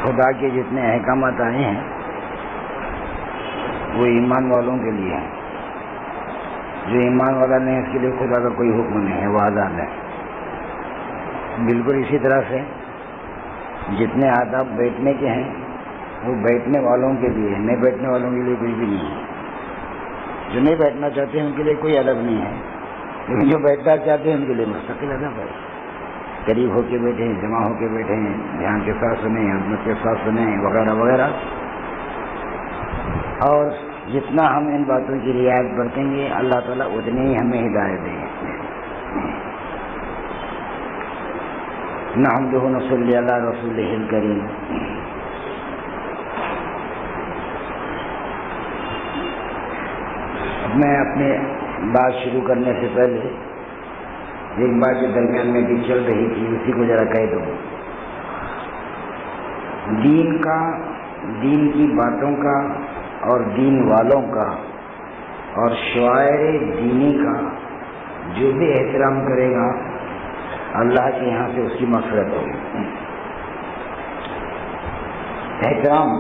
خدا کے جتنے احکامات آئے ہیں وہ ایمان والوں کے لیے ہیں. جو ایمان والا نہیں اس کے لیے خدا کا کوئی حکم نہیں ہے، وہ آزاد ہے. بالکل اسی طرح سے جتنے آداب بیٹھنے کے ہیں وہ بیٹھنے والوں کے لیے، نہیں بیٹھنے والوں کے لیے کوئی بھی نہیں ہے. جو نہیں بیٹھنا چاہتے ہیں ان کے لیے کوئی ادب نہیں ہے، لیکن جو بیٹھنا چاہتے ہیں ان کے لیے مستقل ادب ہے. قریب ہو کے بیٹھیں، جمع ہو کے بیٹھیں، دھیان کے ساتھ سنیں، عظمت کے ساتھ سنیں، وغیرہ وغیرہ. اور جتنا ہم ان باتوں کی رعایت برتیں گے اللہ تعالیٰ اتنی ہی ہمیں ہدایت دیں گے. نحمدہ ونصلی علی رسولہ الکریم. میں اپنے بات شروع کرنے سے پہلے ایک بات جو درمیان میں بھی چل رہی تھی اسی کو ذرا کہہ دوں. دین کی باتوں کا اور دین والوں کا اور شعائر دینی کا جو بھی احترام کرے گا اللہ کے یہاں سے اس کی مغفرت ہوگی. احترام.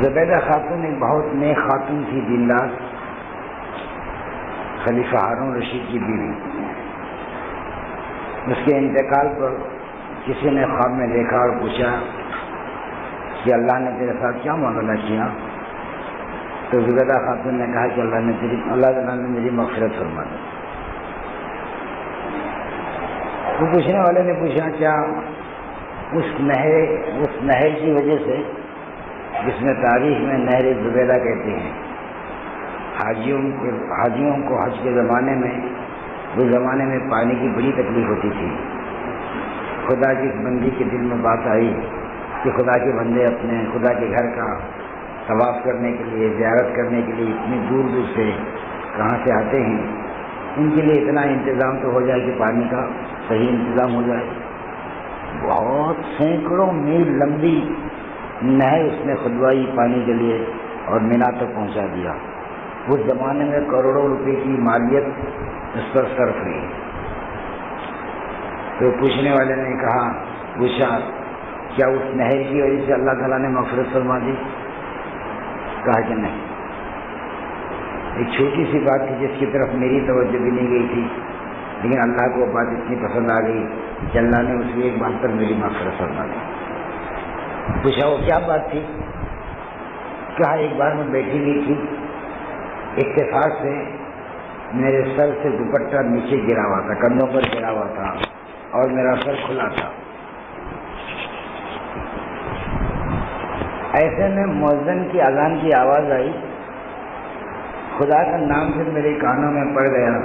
زبیدہ خاتون ایک بہت نیک خاتون تھی، دیندار، خلیفہ ہارون رشید کی بیوی. اس کے انتقال پر کسی نے خواب میں دیکھا اور پوچھا کہ اللہ نے تیرے ساتھ کیا معاملہ کیا؟ تو زبیدہ خاتون نے کہا کہ اللہ تعالیٰ نے میری مغفرت فرما دی. وہ پوچھنے والے نے پوچھا کیا اس نہر کی وجہ سے جس میں تاریخ میں نہر زبیدہ کہتے ہیں، حاجیوں کو حج کے زمانے میں اس زمانے میں پانی کی بڑی تکلیف ہوتی تھی. خدا کی بندی کے دل میں بات آئی کہ خدا کے بندے اپنے خدا کے گھر کا طواف کرنے کے لیے، زیارت کرنے کے لیے اتنی دور دور سے کہاں سے آتے ہیں، ان کے لیے اتنا انتظام تو ہو جائے کہ پانی کا صحیح انتظام ہو جائے. بہت سینکڑوں میل لمبی نہر اس نے کھدوائی پانی کے لیے اور مینا تک پہنچا دیا. اس زمانے میں کروڑوں روپے کی مالیت اس پر صرف ہوئی. تو پوچھنے والے نے پوچھا کیا اس نہر کی وجہ سے اللہ تعالیٰ نے مغفرت فرما دی؟ کہا کہ نہیں. ایک چھوٹی سی بات تھی جس کی طرف میری توجہ بھی نہیں گئی تھی، لیکن اللہ کو بات اتنی پسند آ گئی کہ اللہ نے اس ایک بات پر میری مغفرت فرما دی. پوچھا وہ کیا بات تھی؟ کہا ایک بار میں بیٹھی ہوئی تھی، اتفاق سے میرے سر سے دوپٹہ نیچے گرا ہوا تھا، کندھوں پر گرا ہوا تھا اور میرا سر کھلا تھا. ایسے میں مؤذن کی اذان کی آواز آئی، خدا کا نام پھر میرے کانوں میں پڑ گیا.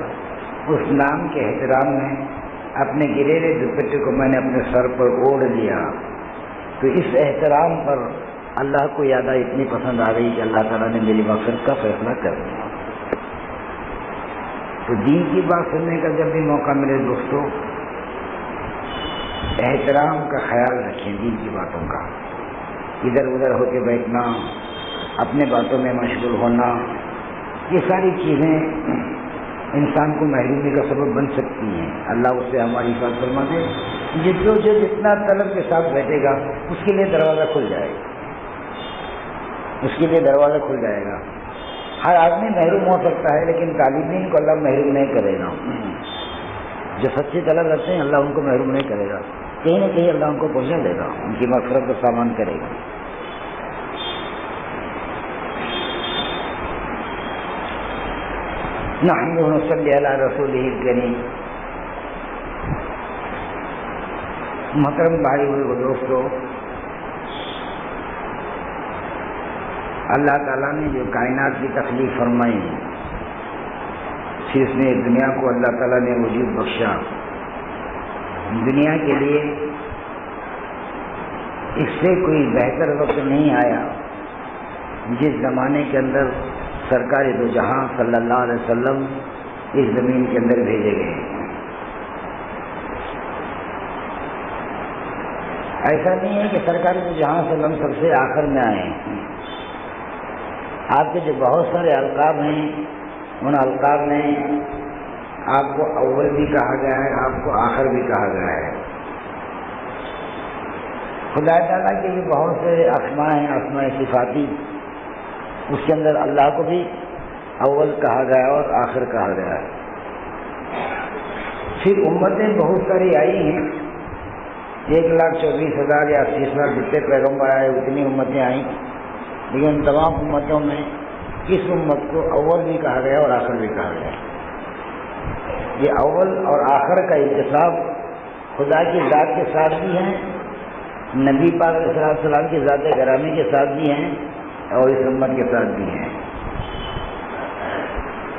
اس نام کے احترام میں اپنے گرے ہوئے دوپٹے کو میں نے اپنے سر پر اوڑھ لیا. تو اس احترام پر اللہ کو یاد اتنی پسند آ گئی کہ اللہ تعالیٰ نے میری مغفرت کا فیصلہ کر دیا. تو دین کی بات سننے کا جب بھی موقع ملے دوستو، احترام کا خیال رکھیں. دین کی باتوں کا ادھر ادھر ہو کے بیٹھنا، اپنے باتوں میں مشغول ہونا، یہ ساری چیزیں انسان کو محرومی کا سبب بن سکتی ہیں. اللہ اس سے ہماری حفاظت فرما دے. جو جتنا طلب کے ساتھ بیٹھے گا اس کے لیے دروازہ کھل جائے گا، اس کے لیے دروازہ کھل جائے گا. ہر آدمی محروم ہو سکتا ہے لیکن طالبین کو اللہ محروم نہیں کرے گا. جو سچی طلب رکھتے ہیں اللہ ان کو محروم نہیں کرے گا، کہیں نہ کہیں اللہ ان کو پہنچا دے گا، ان کی مغفرت کا سامان کرے گا. نحمدہ ونصلی علی رسولہ الکریم. محترم بھائی ہوئے دوستو، اللہ تعالیٰ نے جو کائنات کی تخلیق فرمائی، پھر اس نے دنیا کو اللہ تعالیٰ نے وجود بخشا. دنیا کے لیے اس سے کوئی بہتر وقت نہیں آیا جس زمانے کے اندر سرکار دو جہاں صلی اللہ علیہ وسلم اس زمین کے اندر بھیجے گئے۔ ایسا نہیں ہے کہ سرکار دو جہاں صلی اللہ علیہ وسلم سب سے آخر میں آئے ہیں۔ آپ کے جو بہت سارے القاب ہیں ان القاب میں آپ کو اول بھی کہا گیا ہے، آپ کو آخر بھی کہا گیا ہے۔ خدا تعالیٰ کے بھی بہت سے اسماء ہیں، اسماء صفاتی، اس کے اندر اللہ کو بھی اول کہا گیا اور آخر کہا گیا ہے۔ پھر امتیں بہت ساری آئی ہیں، 1,24,000 یا 80,000 جتنے پیغمبر آئے اتنی امتیں آئیں، لیکن ان تمام امتوں میں اس امت کو اول بھی کہا گیا اور آخر بھی کہا گیا۔ یہ اول اور آخر کا اتصاب خدا کی ذات کے ساتھ بھی ہے، نبی پاک علیہ السلام کی ذات گرامی کے ساتھ بھی ہیں اور اس امت کے ساتھ بھی ہیں۔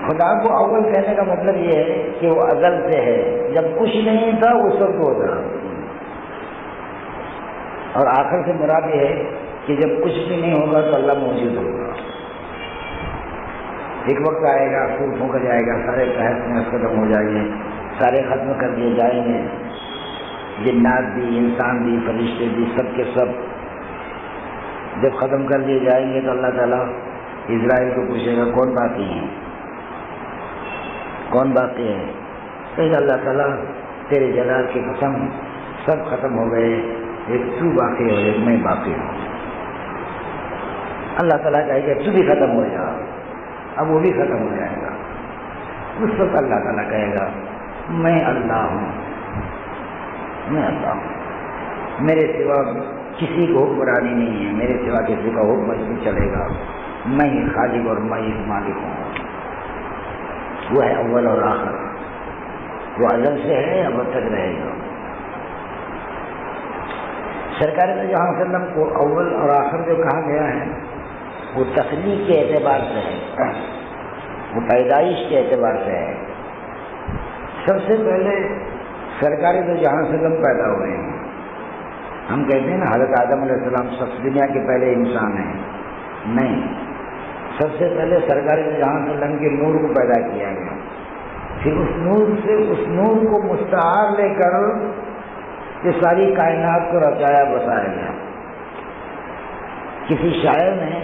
خدا کو اول کہنے کا مطلب یہ ہے کہ وہ ازل سے ہے، جب کچھ نہیں تھا اس وقت وہ تھا، اور آخر سے مراد یہ ہے کہ جب کچھ بھی نہیں ہوگا تو اللہ موجود ہوگا۔ ایک وقت آئے گا، سور پھونکا جائے گا، سارے تحت میں ختم ہو جائیں گے، سارے ختم کر دیے جائیں گے، جنات بھی، انسان بھی، فرشتے بھی، سب کے سب جب ختم کر دیے جائیں گے تو اللہ تعالیٰ اسرائیل کو پوچھے گا کون باقی ہیں، کون باقی ہے؟ کہ اللہ تعالیٰ تیرے جلال کی قسم سب ختم ہو گئے، ایک تو باقی ہو، ایک میں باقی ہوں۔ اللہ تعالیٰ کہے گا تو بھی ختم ہو جا، اب وہ بھی ختم ہو جائے گا۔ اس وقت اللہ تعالیٰ کہے گا میں اللہ ہوں، میں اللہ ہوں، میرے سوا کسی کو حکمرانی نہیں ہے، میرے سوا کسی کا حکم نہیں چلے گا، میں ہی خالق اور میں ہی مالک ہوں۔ وہ ہے اول اور آخر، وہ ازل سے ہے، اب تک رہے گا۔ سرکار نے جہاں وسلم کو اول اور آخر جو کہا گیا ہے وہ تخلیق کے اعتبار سے ہے، وہ پیدائش کے اعتبار سے ہے۔ سب سے پہلے سرکار دو جہاں وسلم پیدا ہوئے ہیں۔ ہم کہتے ہیں نا حضرت آدم علیہ السلام سب دنیا کے پہلے انسان ہیں، نہیں، سب سے پہلے سرکار دو جہاں وسلم کے نور کو پیدا کیا گیا، پھر اس نور سے اس نور کو مستعار لے کر یہ ساری کائنات کو رچایا بسایا گیا۔ کسی شاعر نے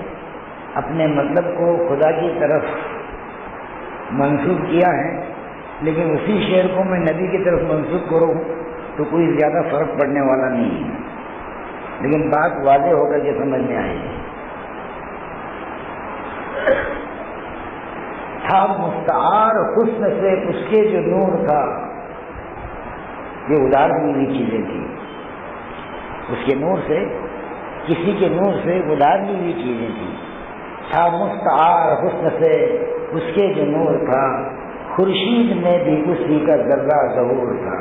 اپنے مطلب کو خدا کی طرف منسوب کیا ہے، لیکن اسی شعر کو میں نبی کی طرف منسوب کروں تو کوئی زیادہ فرق پڑنے والا نہیں ہے، لیکن بات واضح ہو کر کے سمجھ میں آئے گی۔ تھا مستعار حسن سے اس کے جو نور تھا، یہ ادار ہوئی ہوئی چیزیں تھیں، اس کے نور سے، کسی کے نور سے ادار ہوئی چیزیں تھیں۔ تھا مستعار حسن سے اس کے جو نور تھا، خورشید میں بھی اسی کا ذرہ ظہور تھا۔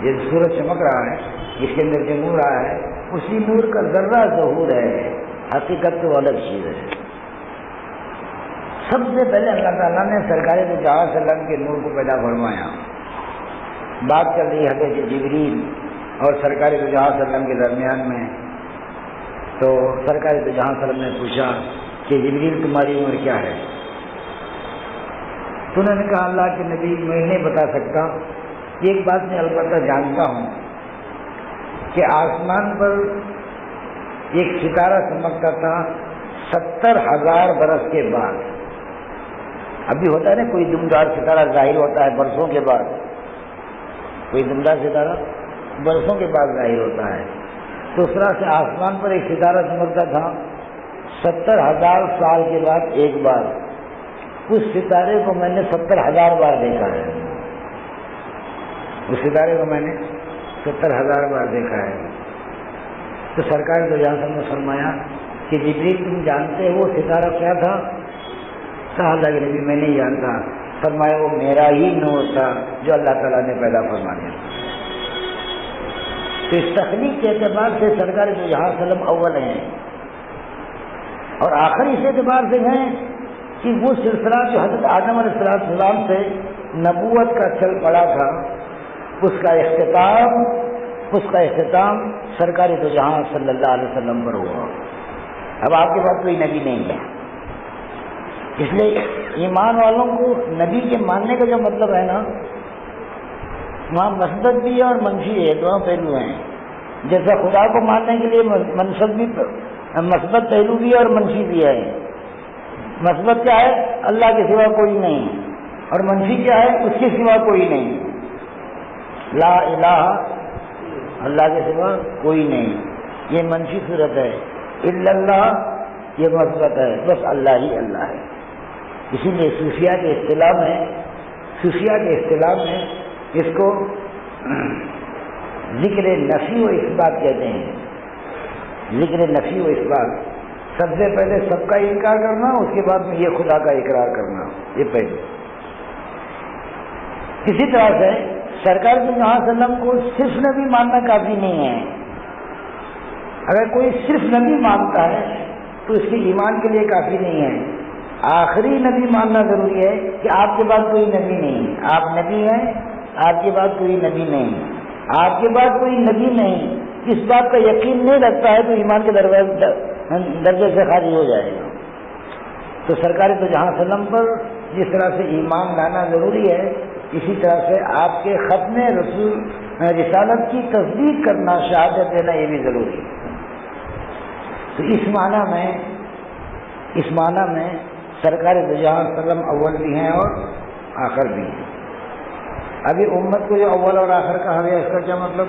یہ سورج چمک رہا ہے، اس کے اندر جو نور آیا ہے اسی نور کا ذرہ ظہور ہے، حقیقت تو الگ چیز ہے۔ سب سے پہلے اللہ تعالیٰ نے سرکار دو جہاں وسلم کے نور کو پیدا فرمایا۔ بات چل رہی حضرت جبریل اور سرکار دو جہاں وسلم کے درمیان میں، تو سرکار دو جہاں وسلم نے پوچھا کہ جبریل تمہاری عمر کیا ہے؟ تو انہوں نے کہا اللہ کے نبی میں نہیں بتا سکتا، ایک بات میں البتہ جانتا ہوں کہ آسمان پر ایک ستارہ چمکتا تھا 70,000 برس کے بعد۔ ابھی ہوتا ہے نا کوئی دمدار ستارہ ظاہر ہوتا ہے برسوں کے بعد، کوئی دمدار ستارہ برسوں کے بعد ظاہر ہوتا ہے، تو اس طرح سے آسمان پر ایک ستارہ چمکتا تھا 70,000 سال کے بعد ایک بار۔ اس ستارے کو میں نے 70,000 بار دیکھا ہے، اس ستارے کو میں نے 70,000 بار دیکھا ہے۔ تو سرکار دو جہاں نے فرمایا کہ جبریل تم جانتے ہو وہ ستارہ کیا تھا؟ کہا اللہ کے نبی میں نہیں جانتا۔ فرمایا وہ میرا ہی نور تھا جو اللہ تعالیٰ نے پیدا فرما دیا۔ تو اس تخلیق کے اعتبار سے سرکار دو جہاں وسلم اول ہیں، اور آخر اس اعتبار سے ہیں کہ وہ سلسلہ جو حضرت آدم علیہ السلام سے نبوت کا چل پڑا تھا، اس کا اختتام اس کا اختتام سرکار دو جہاں صلی اللہ علیہ وسلم پر ہوا. اب آپ کے پاس کوئی نبی نہیں ہے. اس لیے ایمان والوں کو نبی کے ماننے کا جو مطلب ہے نا، وہاں مثبت بھی ہے اور منفی ہے، دونوں پہلو ہیں. جیسا خدا کو ماننے کے لیے مثبت پہلو بھی ہے اور منفی بھی ہے. مثبت کیا ہے؟ اللہ کے سوا کوئی نہیں. اور منفی کیا ہے؟ اس کے سوا کوئی نہیں. لا الہ، اللہ کے سوا کوئی نہیں، یہ منفی صورت ہے. الا اللہ، یہ مثبت ہے، بس اللہ ہی اللہ ہے. اسی لیے صوفیہ کے اصطلاح میں اس کو ذکر نفی و اثبات کہتے ہیں. ذکر نفی و اثبات، سب سے پہلے سب کا انکار کرنا، اس کے بعد میں یہ خدا کا اقرار کرنا، یہ پہلے. اسی طرح سے سرکار صلی اللہ علیہ وسلم کو صرف نبی ماننا کافی نہیں ہے. اگر کوئی صرف نبی مانتا ہے تو اس کے ایمان کے لیے کافی نہیں ہے. آخری نبی ماننا ضروری ہے کہ آپ کے بعد کوئی نبی نہیں، آپ نبی ہیں، آپ کے بعد کوئی نبی نہیں. آپ کے بعد کوئی نبی نہیں، اس بات کا یقین نہیں رکھتا ہے تو ایمان کے درجے سے خارج ہو جائے گا. تو سرکار تو جہاں وسلم پر جس طرح سے ایمان لانا ضروری ہے، اسی طرح سے آپ کے ختم رسالت کی تصدیق کرنا، شہادت دینا، یہ بھی ضروری ہے. تو اس معنی میں سرکار دو جہاں وسلم اول بھی ہیں اور آخر بھی ہیں. ابھی امت کو جو اول اور آخر کہا گیا، اس کا کیا مطلب؟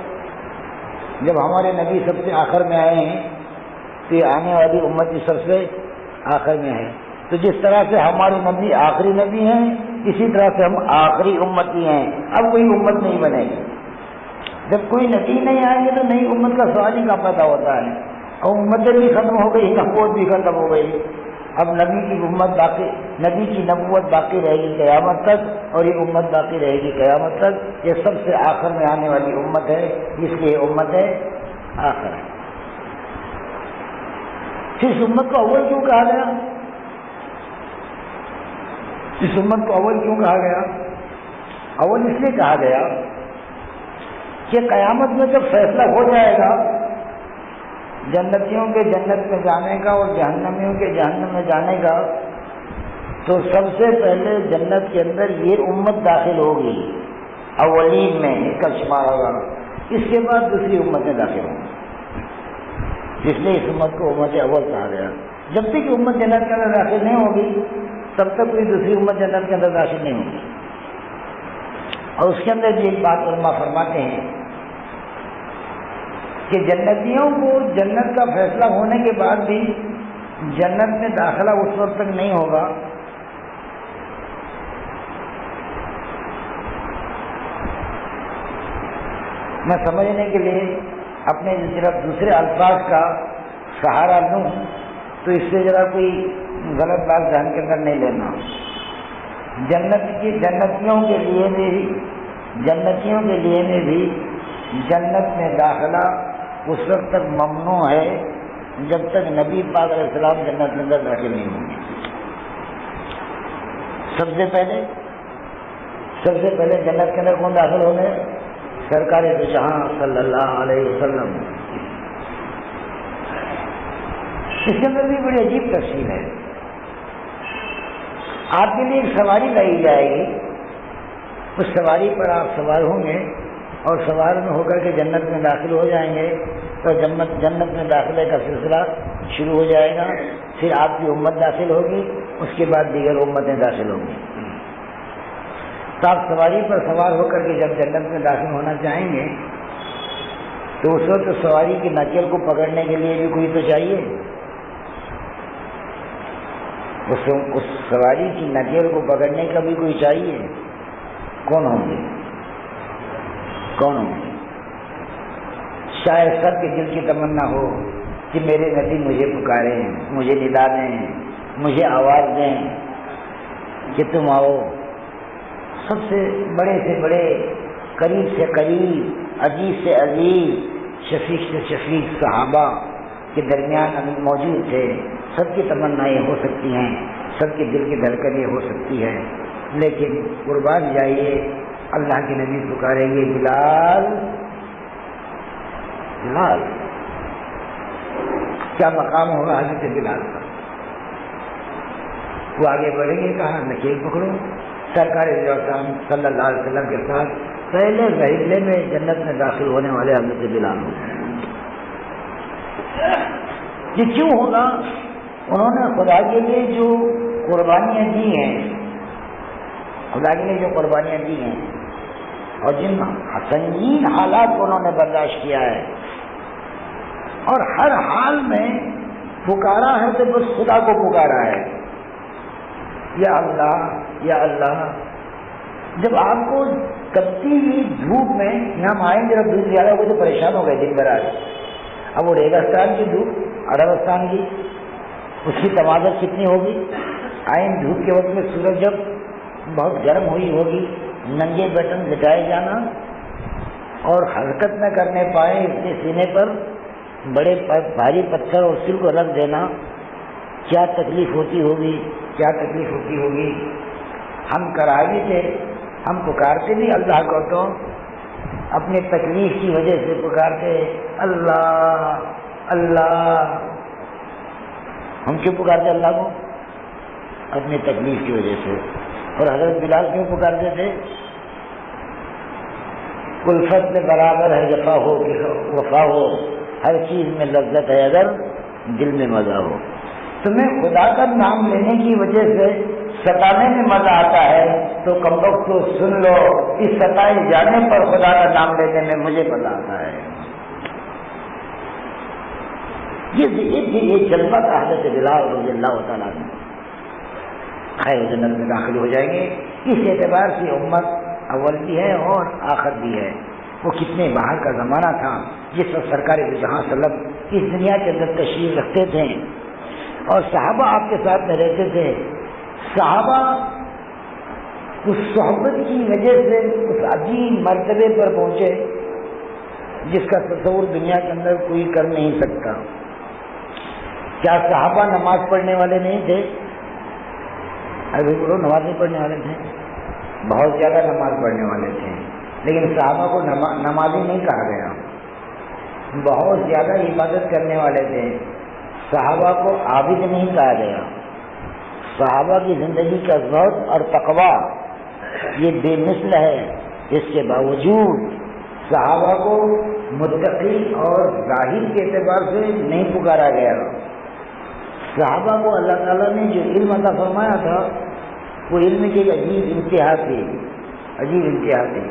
جب ہمارے نبی سب سے آخر میں آئے ہیں تو یہ آنے والی امت بھی سب سے آخر میں ہے. تو جس طرح سے ہمارے نبی آخری نبی ہیں، اسی طرح سے ہم آخری امتی ہیں. اب کوئی امت نہیں بنے گی. جب کوئی نبی نہیں آئیں گے تو نئی امت کا سوال ہی کا پیدا ہوتا ہے. اور امتیں بھی ختم ہو گئی، نبوت بھی ختم ہو گئی. اب نبی کی نبوت باقی رہے گی قیامت تک، اور یہ امت باقی رہے گی قیامت تک. یہ سب سے آخر میں آنے والی امت ہے، اس لیے امت ہے آخر. اس امت کو اول کیوں کہا گیا؟ اس امت کو اول کیوں کہا گیا؟ اول اس لیے کہا گیا کہ قیامت میں جب فیصلہ ہو جائے گا جنتیوں کے جنت میں جانے کا اور جہنمیوں کے جہنم میں جانے کا، تو سب سے پہلے جنت کے اندر یہ امت داخل ہوگی، اولین میں اس کا شمار ہوگا. اس کے بعد دوسری امتیں داخل ہوں گی. اس لیے اس امت کو امت اول کہا گیا. جب تک امت جنت کے اندر داخل نہیں ہوگی تب تک کوئی دوسری امت جنت کے اندر داخل نہیں ہوگی. اور اس کے اندر بھی ایک بات علماء فرماتے ہیں کہ جنتیوں کو جنت کا فیصلہ ہونے کے بعد بھی جنت میں داخلہ اس وقت تک نہیں ہوگا میں سمجھنے کے لیے اپنے طرف دوسرے الفاظ کا سہارا لوں تو اس سے ذرا کوئی غلط بات ذہن کے اندر نہیں لینا. جنتیوں کے لیے بھی جنت میں داخلہ اس وقت تک ممنوع ہے جب تک نبی پاک علیہ السلام جنت میں اندر داخل نہیں ہوں گے. سب سے پہلے جنت کے اندر کون داخل ہو گئے؟ سرکار دو جہاں صلی اللہ علیہ وسلم. اس کے اندر بھی بڑی عجیب تفصیل ہے. آپ کے لیے ایک سواری لائی جائے گی، اس سواری پر آپ سوار ہوں گے اور سوار میں ہو کر کے جنت میں داخل ہو جائیں گے. تو جنت میں داخلے کا سلسلہ شروع ہو جائے گا. پھر آپ کی امت داخل ہوگی، اس کے بعد دیگر امتیں داخل ہوں گی. تو آپ سواری پر سوار ہو کر کے جب جنت میں داخل ہونا چاہیں گے تو اس وقت سواری کی نکیل کو پکڑنے کے لیے بھی کوئی تو چاہیے. اس سواری کی نکیل کو پکڑنے کا بھی کوئی چاہیے. کون ہوں گے؟ شاید سب کے دل کی تمنا ہو کہ میرے نبی مجھے پکاریں، مجھے ندا دیں، مجھے آواز دیں کہ تم آؤ. سب سے بڑے قریب سے قریب، عزیز سے عزیز، شفیق سے شفیق صحابہ کے درمیان موجود تھے. سب کی تمنائیں ہو سکتی ہیں، سب کے دل کی دھڑکنیں ہو سکتی ہے، لیکن قربان جائیے اللہ کے نبی پکاریں گے بلال بلال، کیا مقام ہوگا حضرت بلال کا؟ وہ آگے بڑھیں گے، کہا نکیل پکڑو، سرکار صلی اللہ علیہ وسلم کے ساتھ پہلے رحلے میں جنت میں داخل ہونے والے حضرت بلال ہوتے ہیں۔ یہ کیوں ہوگا؟ انہوں نے خدا کے لیے جو قربانیاں دی ہیں، خدا کے لیے جو قربانیاں دی ہیں، اور جن سنگین حالات کو انہوں نے برداشت کیا ہے، اور ہر حال میں پکارا ہے تو بس خدا کو پکارا ہے، یا اللہ یا اللہ۔ جب آپ کو تپتی ہوئی دھوپ میں، یہاں آئیں جب دھوپ زیادہ ہو گئی تو پریشان ہو گئے دن بھر آج۔ اب وہ ریگستان کی دھوپ، عربستان کی، اس کی تمازر کتنی ہوگی؟ آئیں دھوپ کے وقت میں سورج جب بہت گرم ہوئی ہوگی، ننگے بٹن لٹائے جانا اور حرکت نہ کرنے پائے، اس کے سینے پر بڑے بھاری پتھر اور سل کو رکھ دینا، کیا تکلیف ہوتی ہوگی، کیا تکلیف ہوتی ہوگی۔ ہم کراہی تھے، ہم پکارتے بھی اللہ کو تو اپنے تکلیف کی وجہ سے پکارتے، اللہ اللہ۔ ہم کیوں پکارتے اللہ کو؟ اپنی تکلیف کی وجہ سے۔ اور حضرت بلال کیوں پکارتے تھے؟ الفت میں برابر ہے جفا ہو کہ وفا ہو، ہر چیز میں لذت ہے اگر دل میں مزہ ہو۔ تمہیں خدا کا نام لینے کی وجہ سے ستانے میں مزہ آتا ہے تو کم وقت تو سن لو، اس ستائے جانے پر خدا کا نام لینے میں مجھے مزہ آتا ہے۔ یہ جلوہ کا حضرت بلال رضی اللہ تعالیٰ عنہ خیر جنت میں داخل ہو جائیں گے۔ اس اعتبار سے امت اول بھی ہے اور آخر بھی ہے۔ وہ کتنے باہر کا زمانہ تھا جس وقت سرکار دو جہاں وسلم اس دنیا کے اندر تشریف رکھتے تھے اور صحابہ آپ کے ساتھ میں رہتے تھے۔ صحابہ اس صحبت کی وجہ سے اس عظیم مرتبے پر پہنچے جس کا تصور دنیا کے اندر کوئی کر نہیں سکتا۔ کیا صحابہ نماز پڑھنے والے نہیں تھے؟ ابھی بولو، نماز نہیں پڑھنے والے تھے، بہت زیادہ نماز پڑھنے والے تھے، لیکن صحابہ کو نمازی نہیں کہا گیا، بہت زیادہ عبادت کرنے والے تھے۔ صحابہ کو عابد نہیں کہا گیا۔ صحابہ کی زندگی کا زہد اور تقویٰ یہ بے مثل ہے، اس کے باوجود صحابہ کو متقی اور ظاہر کے اعتبار سے نہیں پکارا گیا۔ صحابہ کو اللہ تعالیٰ نے جو علم عطا فرمایا تھا وہ علم کی ایک عجیب انتہا تھی، عجیب انتہا تھی،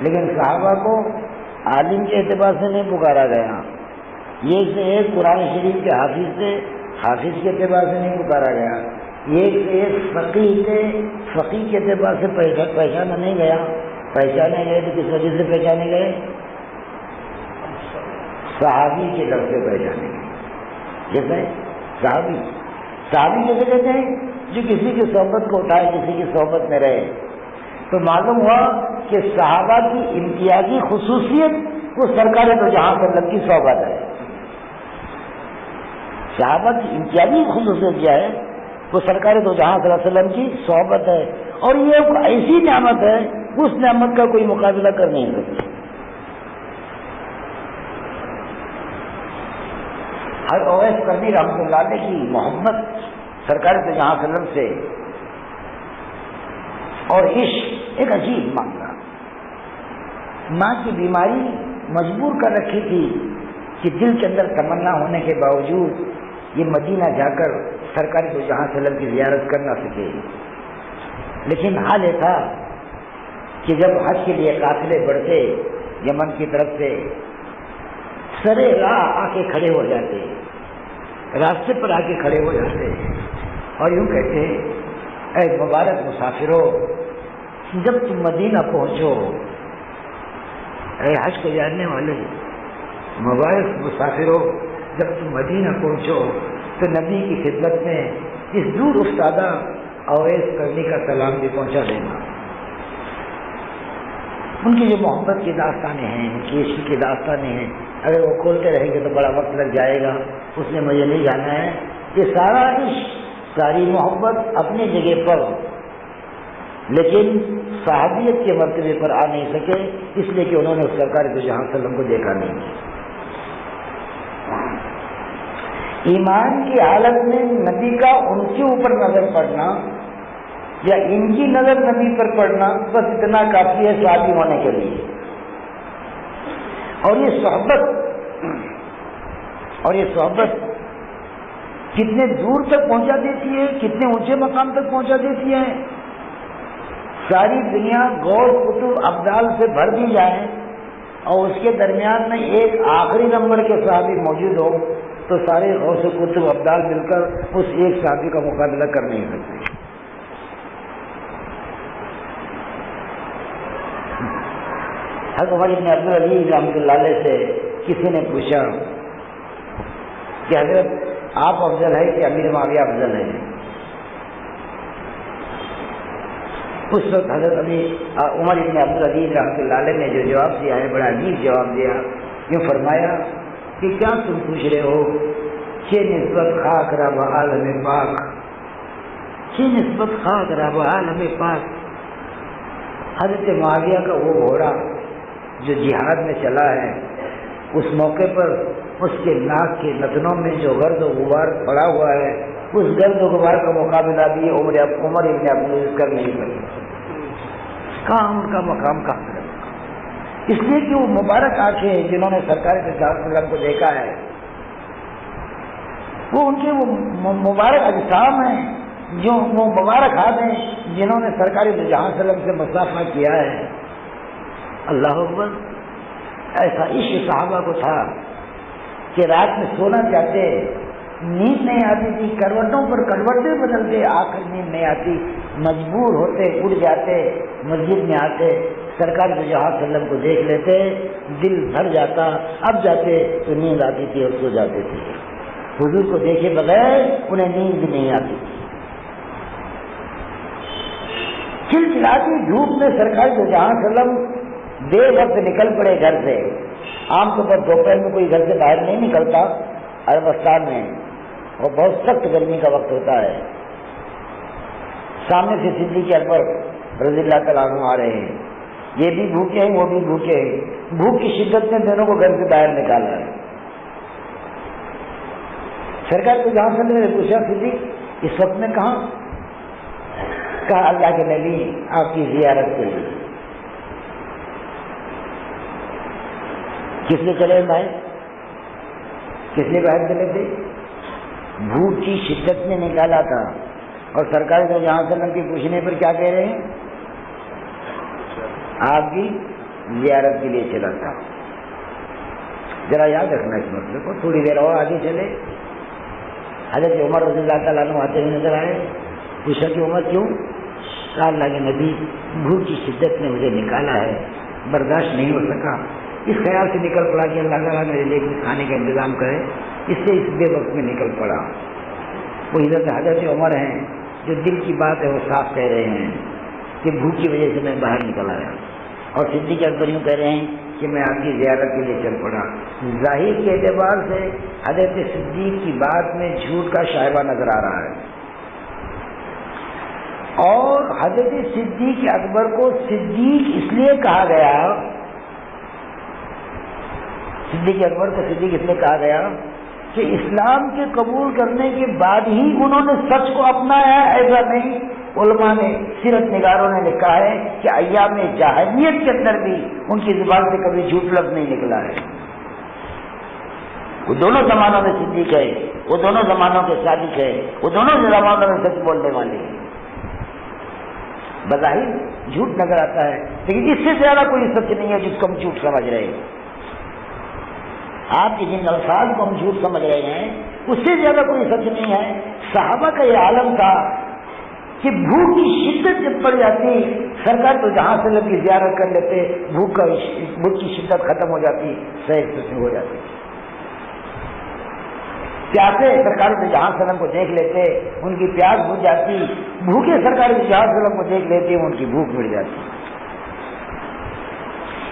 لیکن صحابہ کو عالم کے اعتبار سے نہیں پکارا گیا۔ ایک سے ایک قرآن شریف کے حافظ سے، حافظ کے اعتبار سے نہیں پکارا گیا۔ ایک سے ایک فقیہ سے، فقیہ کے اعتبار سے پہچانا نہیں گیا۔ پہچانے گئے تو کس وجہ سے پہچانے گئے؟ صحابی کے لفظ سے پہچانے گئے۔ جیسے صحابی کیسے کہتے ہیں؟ جو کسی کی صحبت کو اٹھائے، کسی کی صحبت میں رہے۔ تو معلوم ہوا کہ صحابہ کی امتیازی خصوصیت وہ سرکار دو جہاں وسلم کی صحبت ہے۔ صحابہ کی امتیازی خصوصیت کیا ہے؟ وہ سرکار دو جہاں صلی اللہ علیہ وسلم کی صحبت ہے، اور یہ ایسی نعمت ہے اس نعمت کا کوئی مقابلہ کر نہیں سکتا۔ ہر اویس کرنی رحمۃ اللہ علیہ کی محبت سرکار دو جہاں صلی اللہ علیہ وسلم سے اور عشق ایک عجیب معاملہ۔ ماں کی بیماری مجبور کر رکھی تھی کہ دل کے اندر تمنا ہونے کے باوجود یہ مدینہ جا کر سرکار دو جہاں صلی اللہ علیہ وسلم کی زیارت کر نہ سکے، لیکن حال یہ تھا کہ جب حج کے لیے قافلے بڑھتے یمن کی طرف سے، سرے راہ آ کے کھڑے ہو جاتے، راستے پر آ کے کھڑے ہو جاتے اور یوں کہتے، اے مبارک مسافرو، جب تم مدینہ پہنچو، اے حج کو جاننے والے مبارک مسافرو، جب تم مدینہ پہنچو تو نبی کی خدمت میں اس دور افتادہ اویس کرنی کا سلام بھی پہنچا دینا۔ ان کی جو محبت کی داستانیں ہیں، ان کی عشق کی داستانیں ہیں، اگر وہ کھولتے رہیں گے تو بڑا وقت لگ جائے گا، اس نے مجھے نہیں جانا ہے۔ یہ سارا عشق، ساری محبت اپنی جگہ پر، لیکن صحابیت کے مرتبے پر آ نہیں سکے، اس لیے کہ انہوں نے اس سرکار دو جہاں صلی اللہ علیہ وسلم کو دیکھا نہیں۔ ایمان کی حالت میں نبی کا ان کے اوپر نظر پڑنا یا ان کی نظر نبی پر پڑنا بس اتنا کافی ہے صحابی ہونے کے لیے. اور یہ صحبت کتنے دور تک پہنچا دیتی ہے، کتنے اونچے مقام تک پہنچا دیتی ہے. ساری دنیا غوث قطب ابدال سے بھر دی جائے اور اس کے درمیان میں ایک آخری نمبر کے صحابی موجود ہو تو سارے غوث قطب ابدال مل کر اس ایک صحابی کا مقابلہ کر نہیں سکتے. حضرت عمر بن عبدالعزیز رحمۃ اللہ علیہ سے کسی نے پوچھا کہ حضرت آپ افضل ہے کہ امیر معاویہ افضل ہے؟ اس وقت حضرت عمر بن عبدالعزیز رحمۃ اللہ علیہ نے جو جواب دیا ہے بڑا عجیب جواب دیا. یوں فرمایا کہ کیا تم پوچھ رہے ہو کہ نسبت خاک رب عالم پاک، کہ نسبت خاک رب عالم پاک. حضرت معاویہ کا وہ گھوڑا جو جہاد میں چلا ہے، اس موقع پر اس کے ناک کے نتنوں میں جو گرد و غبار پڑا ہوا ہے، اس گرد و غبار کا مقابلہ بھی عمر ابن عبدالعزیز کر نہیں سکتے. کہاں ان کا مقام کہاں ہے؟ اس لیے کہ وہ مبارک آنکھیں جنہوں نے سرکار کے ساتھ کو دیکھا ہے، وہ ان کے وہ مبارک اجسام ہیں، جو وہ مبارک ہاتھ ہیں جنہوں نے سرکار جہاں سلم سے مصافحہ کیا ہے. اللہ اکبر. ایسا عشق صحابہ کو تھا کہ رات میں سونا چاہتے، نیند نہیں آتی تھی، کروٹوں پر کروٹیں بدلتے، آخر نیند نہیں آتی، مجبور ہوتے، اٹھ جاتے، مسجد میں آتے، سرکار جہاں سلم کو دیکھ لیتے، دل بھر جاتا. اب جاتے تو نیند آتی تھی اور سو جاتے تھے. حضور کو دیکھے بغیر انہیں نیند بھی نہیں آتی تھی. چلچلاتی دھوپ میں سرکار جہاں سلم دیر وقت نکل پڑے گھر سے. عام طور پر دوپہر میں کوئی گھر سے باہر نہیں نکلتا عربستان میں، اور بہت سخت گرمی کا وقت ہوتا ہے. سامنے سے صدیق اکبر رضی اللہ تعالیٰ عنہ آ رہے ہیں، یہ بھی بھوکے ہیں وہ بھی بھوکے ہیں. بھوک کی شدت میں دونوں کو گھر سے باہر نکالا ہے. سرکار کو جہاں سے میں نے پوچھا صدیق اس وقت میں کہاں؟ کہا اللہ کے نبی آپ کی زیارت کے لیے. کس لیے چلے بھائی؟ کس لیے باہر چلے تھے؟ بھوک کی شدت میں نکالا تھا. اور سرکار کو جہاں سلم کے پوچھنے پر کیا کہہ رہے ہیں؟ آپ کی زیارت کے لیے چلا تھا. ذرا یاد رکھنا اس مسئلے کو. تھوڑی دیر اور آگے چلے، حضرت عمر رضی اللہ تعالیٰ عنہ آتے ہوئے نظر آئے. پوچھا کہ عمر کیوں؟ کہا اللہ کے نبی بھوک کی شدت نے مجھے نکالا ہے، برداشت نہیں ہو سکا. اس خیال سے نکل پڑا کہ اللہ تعالیٰ میرے لیے کچھ کھانے کا انتظام کرے، اس سے اس بے وقت میں نکل پڑا. وہ حضرت عمر ہیں جو دل کی بات ہے وہ صاف کہہ رہے ہیں کہ بھوک کی وجہ سے میں باہر نکل آیا. اور صدیق اکبر یوں کہہ رہے ہیں کہ میں آپ کی زیارت کے لیے چل پڑا. ظاہر کے اعتبار سے حضرت صدیق کی بات میں جھوٹ کا شائبہ نظر آ رہا ہے. اور حضرت صدیق اکبر کو صدیق اس لیے کہا گیا، صدیق اکبر کو صدیق اس لیے کہا گیا کہ اسلام کے قبول کرنے کے بعد ہی انہوں نے سچ کو اپنایا ہے. ایسا نہیں، علماء نے، سیرت نگاروں نے لکھا ہے کہ ایام جاہلیت کے اندر بھی ان کی زبان سے کبھی جھوٹ لفظ نہیں نکلا ہے. وہ دونوں زمانوں میں صدیق ہے، وہ دونوں زمانوں کے صادق ہے، وہ دونوں زمانوں میں سچ بولنے والے ہیں. بظاہر جھوٹ نظر آتا ہے لیکن اس سے زیادہ کوئی سچ نہیں ہے جس کو ہم جھوٹ سمجھ رہے ہیں. آپ کے جن الفاظ کو ہم جھوٹ سمجھ رہے ہیں اس سے زیادہ کوئی سچ نہیں ہے. صحابہ کا یہ عالم تھا کہ بھوک کی شدت جب پڑ جاتی سرکار تو جہاں سلم کی زیارت کر لیتے، بھوک کی شدت ختم ہو جاتی، صحیح ہو جاتی. پیاسے سرکار سے جہاں سلم کو دیکھ لیتے، ان کی پیاس بجھ جاتی. بھوکے سرکار سے جہاں سلم کو دیکھ لیتے، ان کی بھوک مٹ جاتی.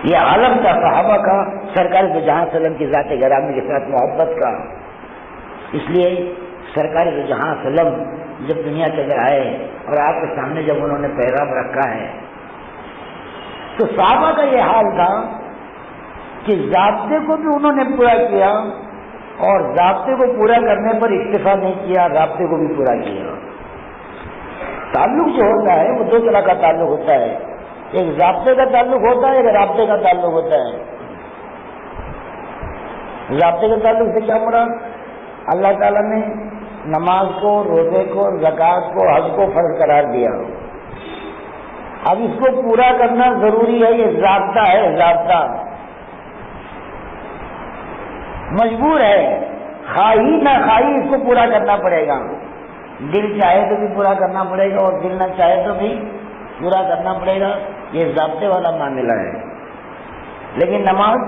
یہ عالم کا صحابہ کا سرکار سے جہاں سلم کی ذات گرامی کے ساتھ محبت کا. اس لیے سرکار سے جہاں سلم جب دنیا کے اندر آئے اور آپ کے سامنے جب انہوں نے پیغام رکھا ہے تو صحابہ کا یہ حال تھا کہ ضابطے کو بھی انہوں نے پورا کیا اور ضابطے کو پورا کرنے پر اکتفا نہیں کیا، رابطے کو بھی پورا کیا۔ تعلق جو ہوتا ہے وہ دو طرح کا تعلق ہوتا ہے، ایک ضابطے کا تعلق ہوتا ہے، ایک رابطے کا تعلق ہوتا ہے۔ ضابطے کا تعلق سے کیا مراد؟ اللہ تعالیٰ نے نماز کو، روزے کو، زکوٰۃ کو، حج کو فرض قرار دیا، اب اس کو پورا کرنا ضروری ہے، یہ ضابطہ ہے، ضابطہ مجبور ہے، خواہی نہ خواہی اس کو پورا کرنا پڑے گا، دل چاہے تو بھی پورا کرنا پڑے گا اور دل نہ چاہے تو بھی پورا کرنا پڑے گا، یہ ضابطے والا معاملہ ہے۔ لیکن نماز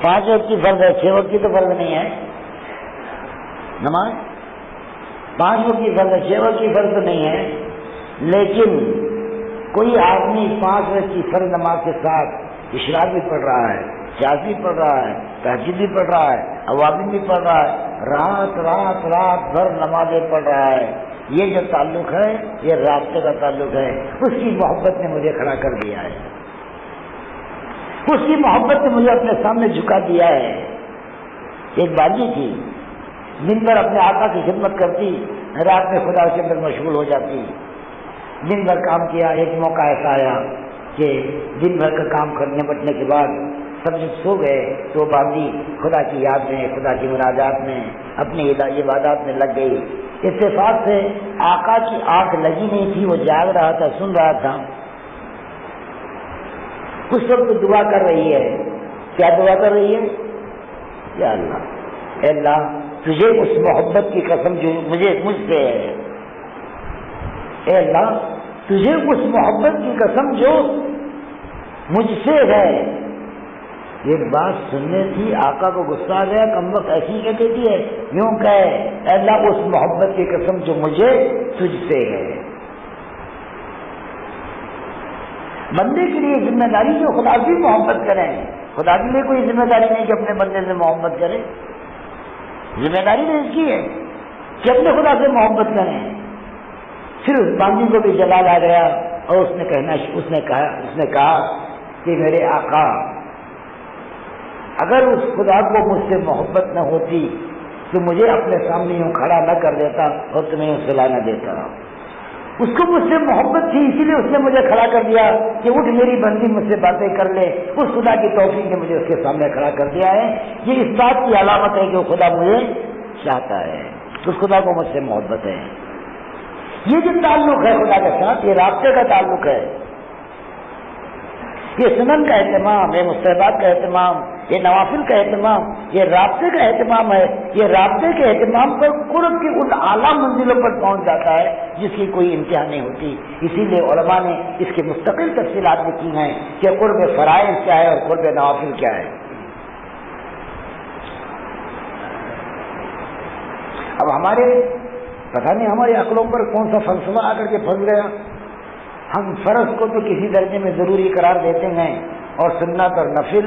5 وقت کی فرض ہے، 6 وقت کی تو فرض نہیں ہے، نماز 5 وقت کی فرض ہے، 6 وقت کی فرض تو نہیں ہے، لیکن کوئی آدمی 5 وقت کی فرض نماز کے ساتھ اشراق بھی پڑھ رہا ہے، چاش بھی پڑھ رہا ہے، تہجد بھی پڑھ رہا ہے، اوابین بھی پڑھ رہا ہے، رات بھر نمازیں پڑھ رہا ہے، یہ جو تعلق ہے یہ رابطے کا تعلق ہے، اس کی محبت نے مجھے کھڑا کر دیا ہے، اس کی محبت نے مجھے اپنے سامنے جھکا دیا ہے۔ ایک باجی تھی، دن بھر اپنے آقا کی خدمت کرتی، رات میں خدا کے اندر مشغول ہو جاتی، دن بھر کام کیا، ایک موقع ایسا آیا کہ دن بھر کا کام کرنے بٹنے کے بعد سب جب سو گئے تو باندھی خدا کی یاد میں، خدا کی مناجات میں، اپنی عبادات میں لگ گئی۔ اتفاق سے آقا کی آنکھ لگی نہیں تھی، وہ جاگ رہا تھا، سن رہا تھا، اس وقت دعا کر رہی ہے۔ کیا دعا کر رہی ہے؟ یا اللہ، اے اللہ تجھے اس محبت کی قسم جو مجھ سے ہے، اے اللہ تجھے اس محبت کی قسم جو مجھ سے ہے۔ یہ بات سننے تھی، آقا کو غصہ آ گیا، کم وقت ایسی ہی کہتی ہے، یوں کہے اے اللہ اس محبت کی قسم جو مجھے تجھ سے ہے۔ بندے کے لیے ذمہ داری جو خدا بھی محبت کریں، خدا کے لیے کوئی ذمہ داری نہیں کہ اپنے بندے سے محبت کرے، ذمہ داری تو اس کی ہے کہ اپنے خدا سے محبت کریں۔ پھر اس باندھی کو بھی جلال آ گیا اور اس نے کہا کہ میرے آقا اگر اس خدا کو مجھ سے محبت نہ ہوتی تو مجھے اپنے سامنے یوں کھڑا نہ کر دیتا اور تمہیں یوں سلا نہ دیتا، اس کو مجھ سے محبت تھی اسی لیے اس نے مجھے کھڑا کر دیا کہ اٹھ میری بندی مجھ سے باتیں کر لے، اس خدا کی توفیق نے مجھے اس کے سامنے کھڑا کر دیا ہے۔ یہ اس بات کی علامت ہے کہ وہ خدا مجھے چاہتا ہے، اس خدا کو مجھ سے محبت ہے۔ یہ جو تعلق ہے خدا کے ساتھ، یہ رابطے کا تعلق ہے، یہ سنن کا اہتمام، یہ مستحبات کا اہتمام، یہ نوافل کا اہتمام، یہ رابطے کا اہتمام ہے۔ یہ رابطے کے اہتمام پر قرب کی ان اعلیٰ منزلوں پر پہنچ جاتا ہے جس کی کوئی انتہا نہیں ہوتی۔ اسی لیے علماء نے اس کی مستقل تفصیلات بھی کی ہیں کہ قرب فرائض کیا ہے اور قرب نوافل کیا ہے۔ اب پتہ نہیں ہمارے عقلوں پر کون سا فلسفہ آ کر کے پھنس گیا، ہم فرض کو تو کسی درجے میں ضروری قرار دیتے ہیں اور سنت اور نفل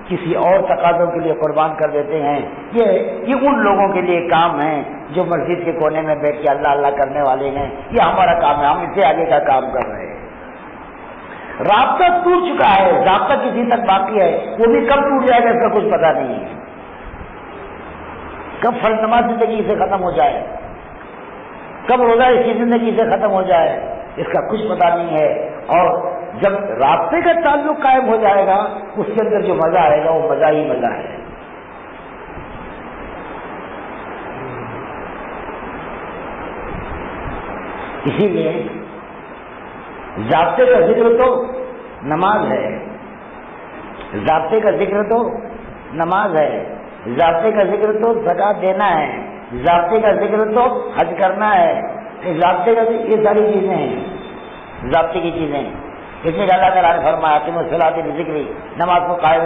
کسی اور تقاضوں کے لیے قربان کر دیتے ہیں۔ یہ ان لوگوں کے لیے کام ہے جو مسجد کے کونے میں بیٹھ کے اللہ اللہ کرنے والے ہیں، یہ ہمارا کام ہے، ہم اس سے آگے کا کام کر رہے ہیں۔ رابطہ ٹوٹ چکا ہے، ضابطہ کسی تک باقی ہے، وہ بھی کب ٹوٹ جائے گا اس کا کچھ پتہ نہیں ہے، کب فرض نماز زندگی سے ختم ہو جائے، کب روزہ اس کی زندگی سے ختم ہو جائے، اس کا کچھ پتہ نہیں ہے۔ اور جب رابطے کا تعلق قائم ہو جائے گا اس کے اندر جو مزہ آئے گا وہ مزہ ہی مزہ ہے۔ اسی لیے ضابطے کا ذکر تو نماز ہے، ضابطے کا ذکر تو نماز ہے، ضابطے کا ذکر تو زکوٰۃ دینا ہے، ضابطے کا ذکر تو حج کرنا ہے، ضابطے کا یہ ساری چیزیں ہیں، ضابطے کی چیزیں۔ اس لیے اللہ تعالیٰ نے فرمایا تم الصلاۃ بذکری، نماز کو قائم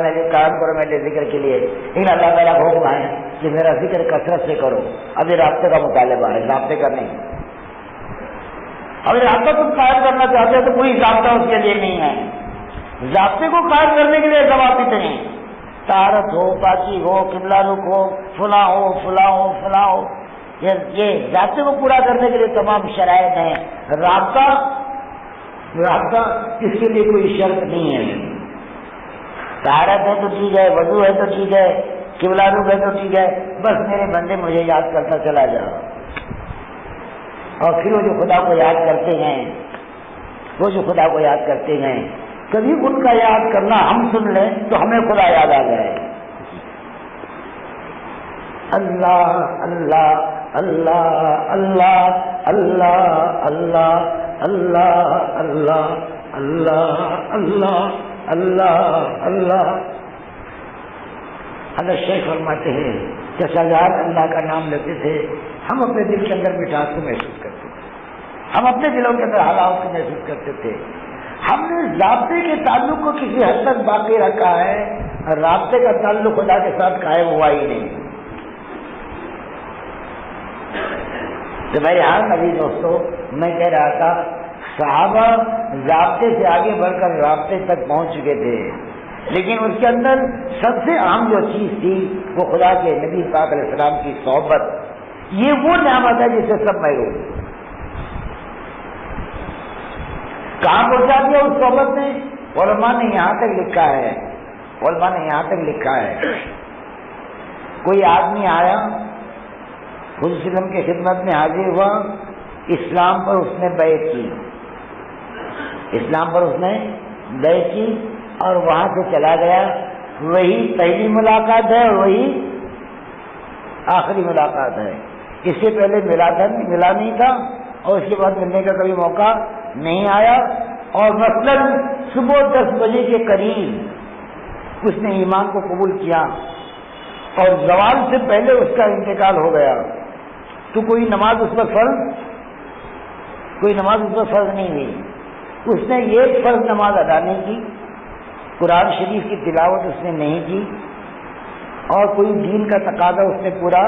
کرو میرے ذکر کے لیے، لیکن اللہ تعالیٰ کو حکم ہے کہ میرا ذکر کثرت سے کرو۔ اب یہ رابطے کا مطالبہ ہے، ضابطے کا نہیں۔ اب یہ رابطہ تم قائم کرنا چاہتے ہو تو کوئی ضابطہ اس کے لیے نہیں ہے، ضابطے کو قائم کرنے کے لیے ضوابط ہیں، طہارت ہو، پاکی ہو، قبلہ رخ ہو، فلاں ہو فلاں ہو فلاں ہو، یہ ضابطے کو پورا کرنے کے لیے تمام شرائط ہیں۔ رابطہ اس کے لیے کوئی شرط نہیں ہے، طہارت ہے تو ٹھیک ہے، وضو ہے تو ٹھیک ہے، قبلہ رو گئے تو ٹھیک ہے، بس میرے بندے مجھے یاد کرتا چلا جا. اور پھر وہ جو خدا کو یاد کرتے ہیں، وہ جو خدا کو یاد کرتے ہیں، کبھی ان کا یاد کرنا ہم سن لیں تو ہمیں خدا یاد آ جائے. اللہ اللہ اللہ اللہ اللہ اللہ اللہ اللہ اللہ اللہ اللہ اللہ. حضرت شیخ فرماتے ہیں کہ سردار اللہ کا نام لیتے تھے، ہم اپنے دل کے اندر مٹھاس کو محسوس کرتے تھے، ہم اپنے دلوں کے اندر حالات کو محسوس کرتے تھے. ہم نے ضابطے کے تعلق کو کسی حد تک باقی رکھا ہے، رابطے کا تعلق خدا کے ساتھ قائم ہوا ہی نہیں. تو میرے ہاں نبی دوستو، میں کہہ رہا تھا صحابہ ضابطے سے آگے بڑھ کر رابطے تک پہنچ چکے تھے، لیکن اس کے اندر سب سے اہم جو چیز تھی وہ خدا کے نبی پاک علیہ السلام کی صحبت. یہ وہ نعمت ہے جس سے سب محروم. کہاں پہنچا دیا اس صحبت نے؟ علماء نے یہاں تک لکھا ہے، علماء نے یہاں تک لکھا ہے، کوئی آدمی آیا حضور صلی اللہ علیہ وسلم کی خدمت میں حاضر ہوا، اسلام پر اس نے بیعت کی، اسلام پر اس نے بیعت کی اور وہاں سے چلا گیا. وہی پہلی ملاقات ہے اور وہی آخری ملاقات ہے. اس سے پہلے ملا نہیں تھا اور اس کے بعد ملنے کا کبھی موقع نہیں آیا. اور مثلاً صبح 10 بجے کے قریب اس نے ایمان کو قبول کیا اور زوال سے پہلے اس کا انتقال ہو گیا. تو کوئی نماز اس پر فرض نہیں ہوئی. اس نے ایک فرض نماز ادا نہیں کی، قرآن شریف کی تلاوت اس نے نہیں کی، اور کوئی دین کا تقاضا اس نے پورا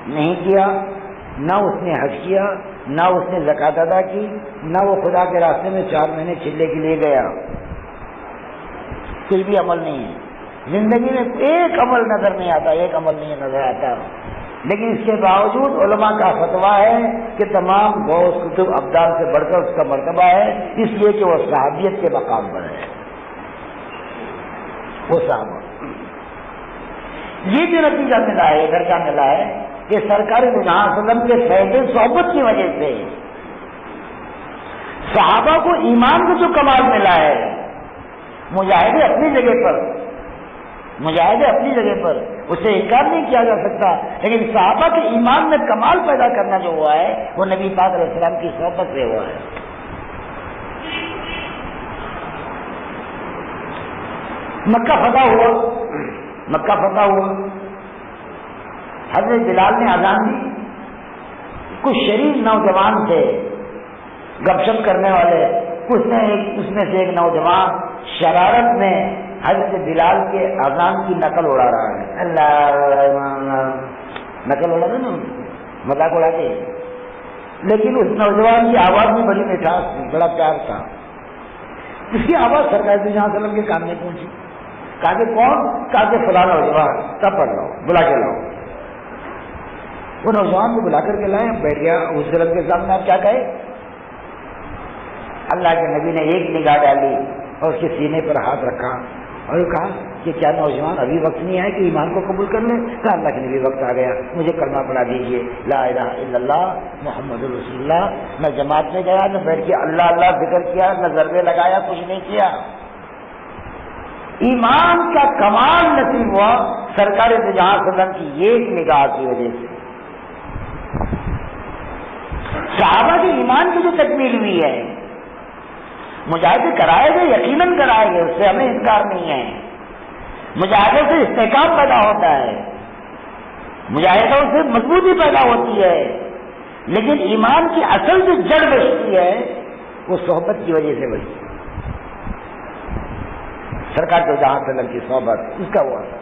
نہیں کیا. نہ اس نے حج کیا، نہ اس نے زکوٰۃ ادا کی، نہ وہ خدا کے راستے میں 4 مہینے چلے کے لیے گیا. کوئی بھی عمل نہیں ہے زندگی میں، ایک عمل نظر نہیں آتا، ایک عمل نہیں نظر آتا. لیکن اس کے باوجود علماء کا فتویٰ ہے کہ تمام غوث کتب ابدال سے بڑھ کر اس کا مرتبہ ہے، اس لیے کہ وہ صحابیت کے مقام پر ہے. وہ صحابہ یہ جو نتیجہ ملا ہے، درجہ ملا ہے کہ سرکار دو جہاں صلی اللہ علیہ وسلم کے فیض صحبت کی وجہ سے صحابہ کو ایمان کو جو کمال ملا ہے، مجاہدے اپنی جگہ پر اسے انکار نہیں کیا جا سکتا، لیکن صحابہ کے ایمان میں کمال پیدا کرنا جو ہوا ہے وہ نبی پاک علیہ السلام کی صحبت سے ہوا ہے. مکہ فتح ہوا، حضرت بلال نے اذان دی. کچھ شریف نوجوان تھے گپ شپ کرنے والے، اس میں سے ایک نوجوان شرارت میں حضرت بلال کے اذان کی نقل اڑا رہا ہے. اللہ نقل اڑا نا، مذاق اڑا کے. لیکن اس نوجوان کی آواز میں بڑی مٹھاس تھی، بڑا پیار تھا. اس کی آواز سرکار صلی اللہ علیہ وسلم کے کان میں پہنچی. کہا کہ کون؟ کہا کہ فلاں نوجوان، کب پڑھ لاؤ، بلا کے لاؤ. وہ نوجوان کو بلا کر کے لائے، بیٹھ گیا اس وسلم کے سامنے. آپ کیا کہے؟ اللہ کے نبی نے ایک نگاہ ڈالی اور اس کے سینے پر ہاتھ رکھا اور کہا کہ کیا نوجوان ابھی وقت نہیں آیا کہ ایمان کو قبول کر لیں؟ کہا اللہ کے نبی وقت آ گیا، مجھے کلمہ پڑھا دیجیے، لا الہ الا اللہ محمد رسول اللہ. نہ جماعت میں گیا، نہ بیٹھ کے اللہ اللہ ذکر کیا، نہ ضربے لگایا، کچھ نہیں کیا. ایمان کا کمال نصیب ہوا سرکار دو جہاں صلی اللہ علیہ وسلم کی ایک نگاہ کی وجہ سے. صحابہ کے ایمان کی جو تکمیل ہوئی ہے، مجاہدے کرائے گئے، یقیناً کرائے گئے، اس سے ہمیں انکار نہیں ہے. مجاہدے سے استحکام پیدا ہوتا ہے، مجاہدوں سے مضبوطی پیدا ہوتی ہے، لیکن ایمان کی اصل جو جڑ بچتی ہے وہ صحبت کی وجہ سے بچتی ہے. سرکار کو جہاں سے کی صحبت، اس کا وہ اثر.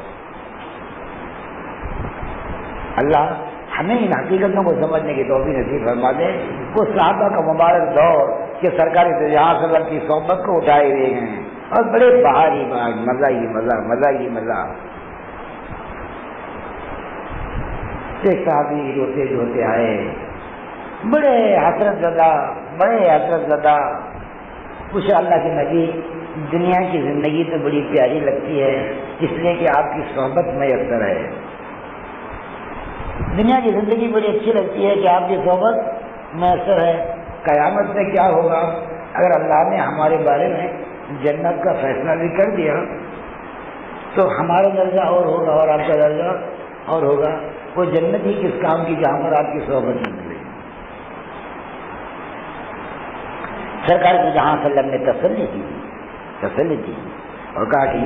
اللہ ہمیں ان حقیقتوں کو سمجھنے کی توفیق نصیب فرما دے. وہ صحابہ کا مبارک دور کہ سرکاری جہاں سے کی صحبت کو اٹھائے ہوئے ہیں اور بڑے بہاری باغ، مزہ ہی مزہ. ایک صحابی روتے آئے، بڑے حسرت زدہ. پوچھا اللہ کے نبی، دنیا کی زندگی تو بڑی پیاری لگتی ہے، اس لیے کہ آپ کی صحبت میسر ہے. دنیا کی زندگی بڑی اچھی لگتی ہے کہ آپ کی صحبت میسر ہے. قیامت میں کیا ہوگا؟ اگر اللہ نے ہمارے بارے میں جنت کا فیصلہ بھی کر دیا تو ہمارا درجہ اور ہوگا اور آپ کا درجہ اور ہوگا. وہ جنت ہی کس کام کی جہاں پر آپ کی صحبت نہیں ملے. سرکار کی جہاں صلی اللہ علیہ وسلم نے تسلی کی اور کہا کہ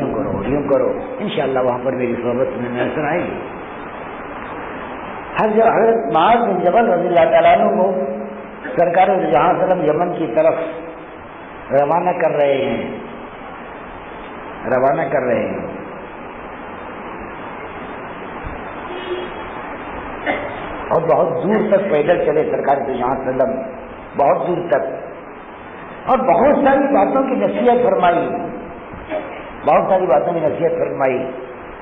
یوں کرو انشاءاللہ وہاں پر میری صحبت میں میسر آئے گی. حضرت معاذ بن جبل رضی اللہ تعالیٰ عنہ کو سرکار جہاں صلی اللہ علیہ وسلم یمن کی طرف روانہ کر رہے ہیں اور بہت دور تک پیدل چلے سرکار جہاں صلی اللہ علیہ وسلم, بہت دور تک, اور بہت ساری باتوں کی نصیحت فرمائی,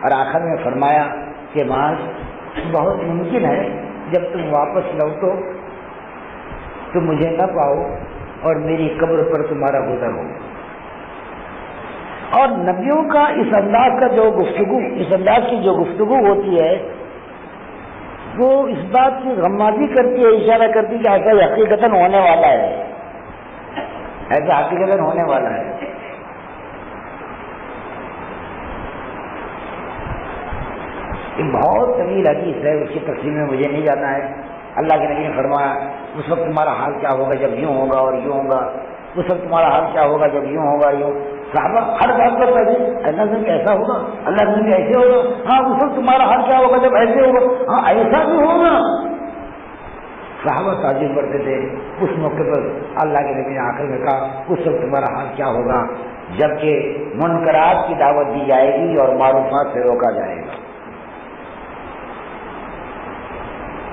اور آخر میں فرمایا کہ معاذ بہت ممکن ہے جب تم واپس لوٹو تو مجھے نہ پاؤ اور میری قبر پر تمہارا گزر ہو. اور نبیوں کا اس انداز کی جو گفتگو ہوتی ہے وہ اس بات کی غمازی کرتی ہے, اشارہ کرتی ہے کہ ایسا حقیقتاً ہونے والا ہے, ایک بہت طویل حدیث ہے, اس کی تفصیل میں مجھے نہیں جانا ہے. اللہ کے نبی نے فرمایا اس وقت تمہارا حال کیا ہوگا جب یوں ہوگا اور یوں ہوگا, اس وقت تمہارا حال کیا ہوگا جب یوں ہوگا یوں. صحابہ ہر بات پر پہلے اللہ سے کیسا ہوگا, اللہ سے ایسے ہوگا, ہاں اس وقت تمہارا حال کیا ہوگا جب ایسے ہوگا, ہاں ایسا بھی ہوگا. صحابہ تعجب کرتے تھے. اس موقع پر اللہ کے نبی نے آخر میں کہا اس وقت تمہارا حال کیا ہوگا جبکہ منکرات کی دعوت دی جائے گی اور معروفات سے روکا جائے گا.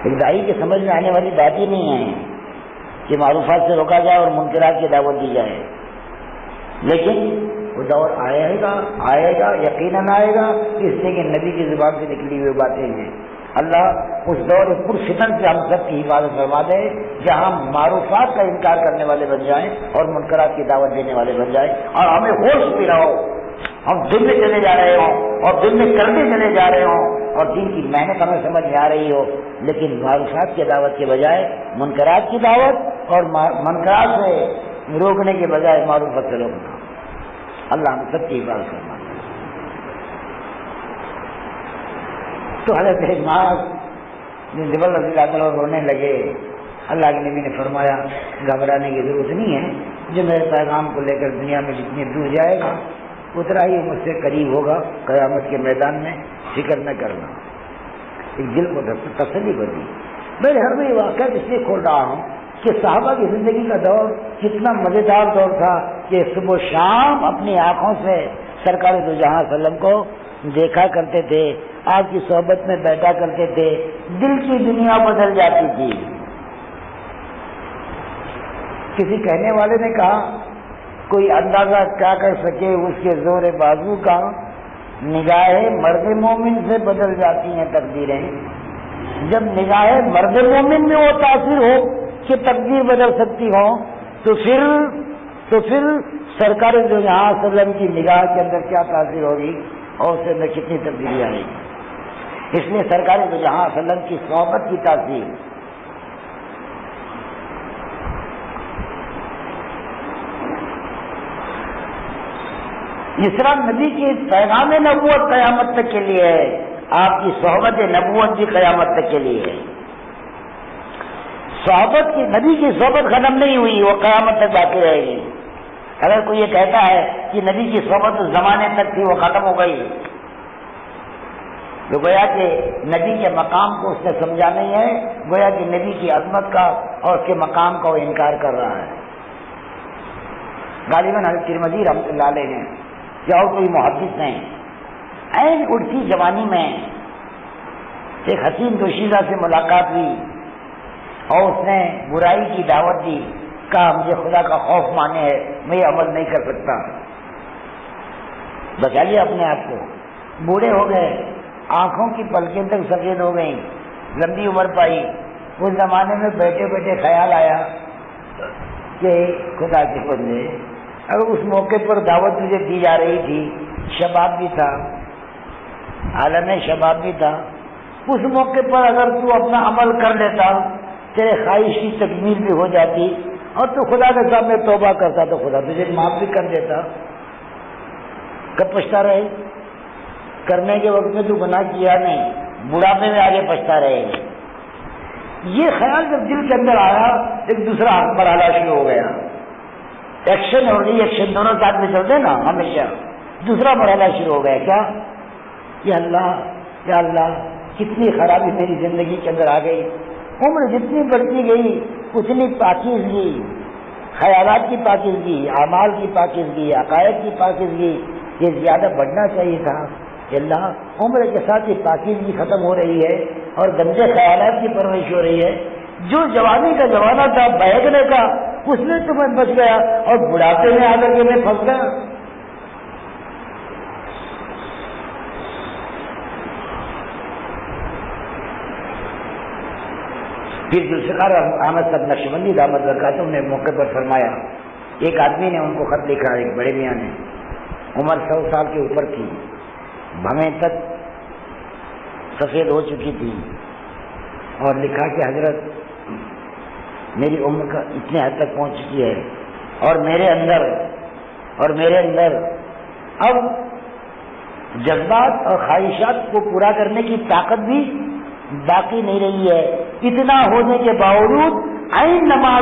ایک داعی کے سمجھ میں آنے والی بات ہی نہیں ہے کہ معروفات سے روکا جائے اور منکرات کی دعوت دی جائے, لیکن وہ دور آئے گا یقیناً آئے گا, اس لیے کہ نبی کی زبان سے نکلی ہوئی باتیں ہیں. اللہ اس دور پرفتن سے ہم سب کی حفاظت فرما دے جہاں معروفات کا انکار کرنے والے بن جائیں اور منکرات کی دعوت دینے والے بن جائیں, اور ہمیں ہوش بھی نہ ہو, ہم دن میں چلے جا رہے ہوں اور دن میں کرنے چلے جا رہے ہوں اور دین کی محنت ہمیں سمجھ میں آ رہی ہو, لیکن معروفات کی دعوت کے بجائے منکرات کی دعوت اور منکرات سے روکنے کے بجائے معروفات سے روکنا. اللہ ہم سب کی حفاظت کرنا. تو حضرت معاذ بن جبل رضی اللہ عنہ رونے لگے. اللہ کے نبی نے فرمایا گھبرانے کی ضرورت نہیں ہے, جو میرے پیغام کو لے کر دنیا میں جتنی دور جائے گا اتنا ہی مجھ سے قریب ہوگا قیامت کے میدان میں, فکر نہ کرنا. ایک دل کو تسلی بنی. میں ہر میں یہ واقعہ اس لیے کھول رہا ہوں کہ صحابہ کی زندگی کا دور کتنا مزیدار دور تھا کہ صبح و شام اپنی آنکھوں سے سرکار دو جہاں صلی اللہ علیہ وسلم کو دیکھا کرتے تھے, آپ کی صحبت میں بیٹھا کرتے تھے, دل کی دنیا بدل جاتی تھی. کسی کہنے والے نے کہا کوئی اندازہ کیا کر سکے اس کے زور بازو کا, نگاہ مرد مومن سے بدل جاتی ہیں تقدیریں. جب نگاہ مرد مومن میں وہ تاثیر ہو کہ تقدیر بدل سکتی ہو تو پھر سرکار جو یہاں صلی اللہ علیہ وسلم کی نگاہ کے اندر کیا تاثیر ہوگی اور اس کے اندر کتنی تبدیلی آئے گی. اس لیے سرکار جو یہاں صلی اللہ علیہ وسلم کی صحبت کی تاثیر, اس طرح نبی کی پیغام نبوت قیامت تک کے لیے ہے, آپ کی صحبت نبوت بھی قیامت تک کے لیے ہے. نبی کی صحبت ختم نہیں ہوئی, وہ قیامت تک باقی رہے گی. اگر کوئی یہ کہتا ہے کہ نبی کی صحبت اس زمانے تک تھی وہ ختم ہو گئی تو گویا کہ نبی کے مقام کو اس نے سمجھا نہیں ہے, گویا کہ نبی کی عظمت کا اور اس کے مقام کا وہ انکار کر رہا ہے. غالباً حضرت ترمذی رحمۃ اللہ علیہ نے یا اور کوئی محدث نے عین اڑتی جوانی میں ایک حسین دوشیزہ سے ملاقات ہوئی اور اس نے برائی کی دعوت دی, کہا مجھے خدا کا خوف مانے ہے, میں یہ عمل نہیں کر سکتا. بچا لیا اپنے آپ کو. بوڑھے ہو گئے, آنکھوں کی پلکیں تک سفید ہو گئیں, لمبی عمر پائی. اس زمانے میں بیٹھے بیٹھے خیال آیا کہ خدا کے بندے اگر اس موقع پر دعوت مجھے دی جا رہی تھی, شباب بھی تھا, عالم شباب بھی تھا. اس موقع پر اگر تو اپنا عمل کر لیتا تیرے خواہش کی تکمیل بھی ہو جاتی اور تو خدا کے سامنے توبہ کرتا تو خدا تجھے معاف بھی کر دیتا. کب پچھتا رہے؟ کرنے کے وقت میں تو گناہ کیا نہیں, بڑھاپے میں آگے پچھتا رہے گا. یہ خیال جب دل کے اندر آیا ایک دوسرا مرحلہ شروع ہو گیا. ایکشن اور ری ایکشن دونوں ساتھ میں چلتے نا ہمیشہ. دوسرا مرحلہ شروع ہو گیا. کیا؟ یا اللہ کتنی خرابی میری زندگی کے اندر آ گئی. عمر جتنی بڑھتی گئی اتنی پاکیزگی, خیالات کی پاکیزگی, اعمال کی پاکیزگی, عقائد کی پاکیزگی یہ زیادہ بڑھنا چاہیے تھا. کہ اللہ عمر کے ساتھ یہ پاکیزگی ختم ہو رہی ہے اور گندے خیالات کی پرورش ہو رہی ہے. جو جوانی کا زمانہ تھا بہکنے کا اس میں تو میں بچ گیا اور بڑھاپے میں آ کر کے میں پھنس گیا. پھر ذوالفقار احمد صاحب نقشبندی دامت برکاتہم نے موقع پر فرمایا, ایک آدمی نے ان کو خط لکھا, ایک بڑے میاں نے, عمر 100 سال کے اوپر تھی, بھویں تک سفید ہو چکی تھی, اور لکھا کہ حضرت میری عمر کا اتنے حد تک پہنچ چکی ہے اور میرے اندر اب جذبات اور خواہشات کو پورا کرنے کی طاقت بھی باقی نہیں رہی ہے. اتنا ہونے کے باوجود عین نماز